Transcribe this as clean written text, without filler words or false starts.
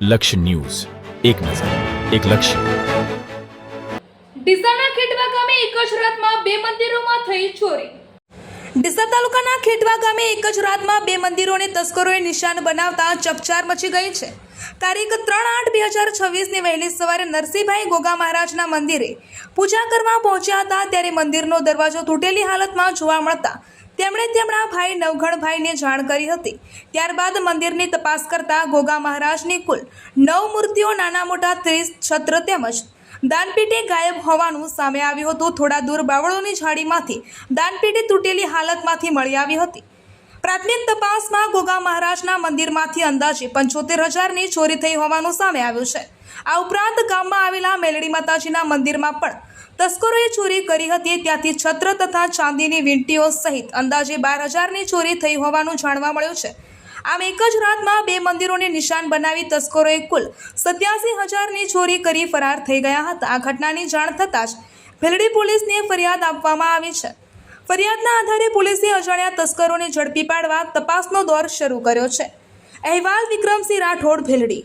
લક્ષ્ય ન્યૂઝ, એક નજર, એક લક્ષ્ય. ડીસાના ખેટવા ગામે એક જ રાતમાં બે મંદિરોમાં થઈ ચોરી. ડીસા તાલુકાના ખેટવા ગામે એક જ રાતમાં બે મંદિરોને તસ્કરોએ નિશાન બનાવતા ચકચાર મચી ગઈ છે. તારીખ 3/8/2026ની વહેલી સવારે નરસિંહભાઈ ગોગા મહારાજના મંદિરે પૂજા કરવા પહોંચ્યા હતા ત્યારે મંદિરનો દરવાજો તૂટેલી હાલતમાં જોવા મળતા તેમણે તેમના ભાઈ નવઘણભાઈને જાણ કરી હતી. ત્યારબાદ મંદિરની તપાસ કરતા ગોગા મહારાજની કુલ 9 મૂર્તિઓ નાના મોટા 30 છત્ર તેમજ દાનપેટી ગાયબ હોવાનું સામે આવ્યું હતું. થોડા દૂર બાવળોની ઝાડીમાંથી દાનપેટી તૂટેલી હાલતમાંથી મળી આવી હતી. પ્રાથમિક તપાસમાં ગોગા મહારાજના મંદિરમાંથી અંદાજે 75,000ની ચોરી થઈ હોવાનું સામે આવ્યું છે. આ ઉપરાંત ગામમાં આવેલા મેલડી માતાજીના મંદિરમાં પણ તસ્કરોએ ચોરી કરી હતી. ત્યાંથી છત્ર તથા ચાંદીની વીંટીઓ સહિત અંદાજે 12,000ની ચોરી થઈ હોવાનું જાણવા મળ્યું છે. આમ એક જ રાતમાં બે મંદિરોને નિશાન બનાવી તસ્કરોએ કુલ 87,000ની ચોરી કરી ફરાર થઈ ગયા હતા. આ ઘટનાની જાણ થતાં જ ભેલડી પોલીસને ફરિયાદ આપવામાં આવી છે. ફરિયાદના આધારે પોલીસે અજાણ્યા તસ્કરોને ઝડપી પાડવા તપાસનો દોર શરૂ કર્યો છે. અહેવાલ વિક્રમસિંહ રાઠોડ, ભેલડી.